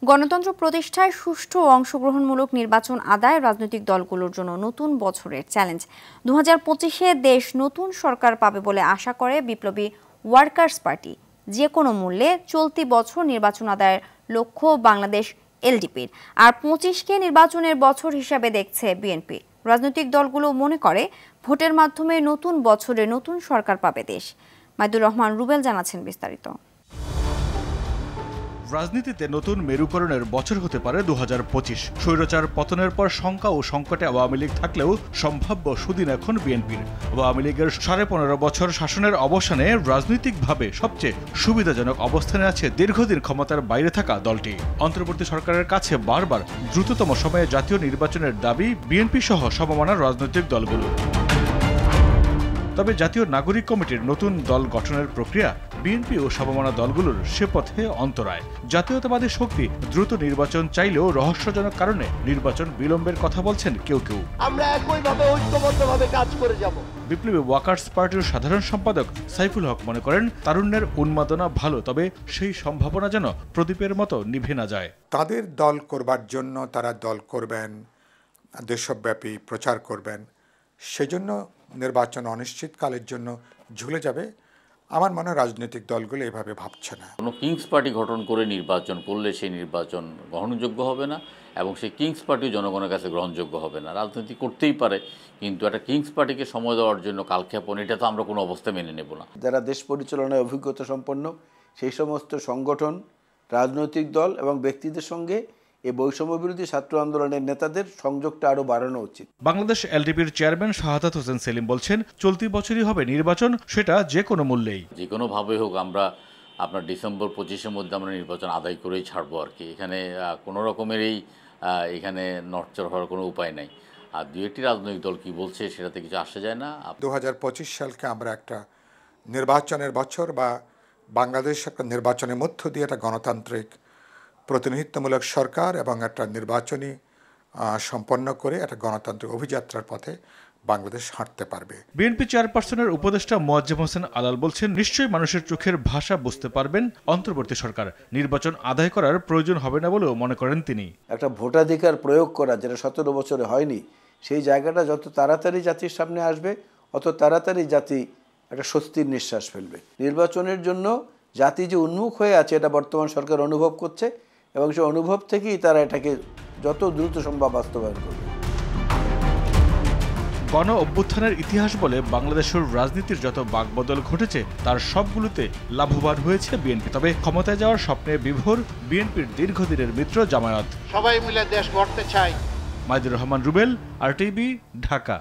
গণতন্ত্র প্রতিষ্ঠায় সুষ্ঠু ও অংশগ্রহণমূলক নির্বাচন আদায় রাজনৈতিক দলগুলোর জন্য নতুন বছরের চ্যালেঞ্জ। 2025-এ দেশ নতুন সরকার পাবে বলে আশা করে বিপ্লবী ওয়ার্কার্স পার্টি। যে কোনো মূল্যে চলতি বছর নির্বাচন আদায়ের লক্ষ্য বাংলাদেশ এলডিপির। আর 25-কে নির্বাচনের বছর হিসাবে দেখছে বিএনপি। রাজনৈতিক দলগুলো মনে করে ভোটের মাধ্যমে নতুন বছরে নতুন সরকার পাবে দেশ। মাইদুর রহমান রুবেল জানাচ্ছেন বিস্তারিত। রাজনীতিতে নতুন মেরুকরণের বছর হতে পারে 2025। স্বৈরাচার পতনের পর শঙ্কা ও সংকটে আওয়ামী লীগ থাকলেও সম্ভাব্য সুদিন এখন বিএনপির। আওয়ামী লীগের 15.5 বছর শাসনের অবসানে রাজনৈতিকভাবে সবচেয়ে সুবিধাজনক অবস্থানে আছে দীর্ঘদিন ক্ষমতার বাইরে থাকা দলটি। অন্তর্বর্তী সরকারের কাছে বারবার দ্রুততম সময়ে জাতীয় নির্বাচনের দাবি বিএনপি সহ সমমনা রাজনৈতিক দলগুলো। তবে জাতীয় নাগরিক কমিটির নতুন দল গঠনের প্রক্রিয়া বিএনপি ও সমমনা দলগুলোর সে পথে অন্তরায়। জাতীয়তাবাদী শক্তি দ্রুত নির্বাচন চাইলেও রহস্যজনক কারণে নির্বাচন বিলম্বের কথা বলছেন কেউ কেউ। আমরা একইভাবে ঐক্যবদ্ধভাবে কাজ করে যাব। বিপ্লবী ওয়ার্কার্স পার্টির সাধারণ সম্পাদক সাইফুল হক মনে করেন, তারুণ্যের উন্মাদনা ভালো, তবে সেই সম্ভাবনা যেন প্রদীপের মতো নিভে না যায়। তাদের দল করবার জন্য তারা দল করবেন, দেশব্যাপী প্রচার করবেন, সেজন্য নির্বাচন অনিশ্চিতকালের জন্য ঝুলে যাবে। আমার মনে হয় রাজনৈতিক দলগুলো এভাবে ভাবছে না। কোনো কিংস পার্টি গঠন করে নির্বাচন করলে সেই নির্বাচন গ্রহণযোগ্য হবে না এবং সেই কিংস পার্টি জনগণের কাছে গ্রহণযোগ্য হবে না। রাজনীতি করতেই পারে, কিন্তু একটা কিংস পার্টিকে সময় দেওয়ার জন্য কালক্ষেপণ, এটা তো আমরা কোনো অবস্থায় মেনে নেব না। যারা দেশ পরিচালনায় অভিজ্ঞতা সম্পন্ন সেই সমস্ত সংগঠন, রাজনৈতিক দল এবং ব্যক্তিদের সঙ্গে এই বৈষম্য বিরোধী ছাত্র আন্দোলনের নেতাদের সংযোগটা আরও বাড়ানো উচিত। বাংলাদেশ এলডিপির চেয়ারম্যান শাহাদাত হোসেন সেলিম বলছেন, চলতি বছরই হবে নির্বাচন, সেটা যে কোনো মূল্যেই। যে কোনোভাবে হোক আমরা আপনার ডিসেম্বর 25-এর মধ্যে আমরা নির্বাচন আদায় করেই ছাড়বো আর কি। এখানে কোনো রকমেরই এখানে নড়চড় হওয়ার কোনো উপায় নাই। আর দু একটি রাজনৈতিক দল কি বলছে সেটাতে কিছু আসা যায় না। 2025 সালকে আমরা একটা নির্বাচনের বছর বা বাংলাদেশ একটা নির্বাচনের মধ্য দিয়ে একটা গণতান্ত্রিক প্রতিনিধিত্বমূলক সরকার এবং একটা নির্বাচনী সম্পন্ন করে একটা গণতান্ত্রিক অভিযাত্রার পথে বাংলাদেশ হাঁটতে পারবে। বিএনপি চেয়ারপারসনের উপদেষ্টা মোয়াজ্জেম হোসেন আলাল বলছেন, নিশ্চয়ই মানুষের চোখের ভাষা বুঝতে পারবেন অন্তর্বর্তী সরকার। নির্বাচন আদায় করার প্রয়োজন হবে না বলেও মনে করেন তিনি। একটা ভোটাধিকার প্রয়োগ করা যেটা 17 বছরে হয়নি, সেই জায়গাটা যত তাড়াতাড়ি জাতির সামনে আসবে অত তাড়াতাড়ি জাতি একটা স্বস্তির নিঃশ্বাস ফেলবে। নির্বাচনের জন্য জাতি যে উন্মুখ হয়ে আছে এটা বর্তমান সরকার অনুভব করছে এবং সেই অনুভব থেকেই তারা এটাকে যত দ্রুত সম্ভব বাস্তবায়ন করবে। গণ অভ্যুত্থানের ইতিহাস বলে বাংলাদেশের রাজনীতির যত বাকবদল ঘটেছে তার সবগুলোতে লাভবান হয়েছে বিএনপি। তবে ক্ষমতায় যাওয়ার স্বপ্নে বিভোর বিএনপির দীর্ঘদিনের মিত্র জামায়াত। সবাই মিলে দেশ গড়তে চায়। মাইদুর রহমান রুবেল, আরটিভি, ঢাকা।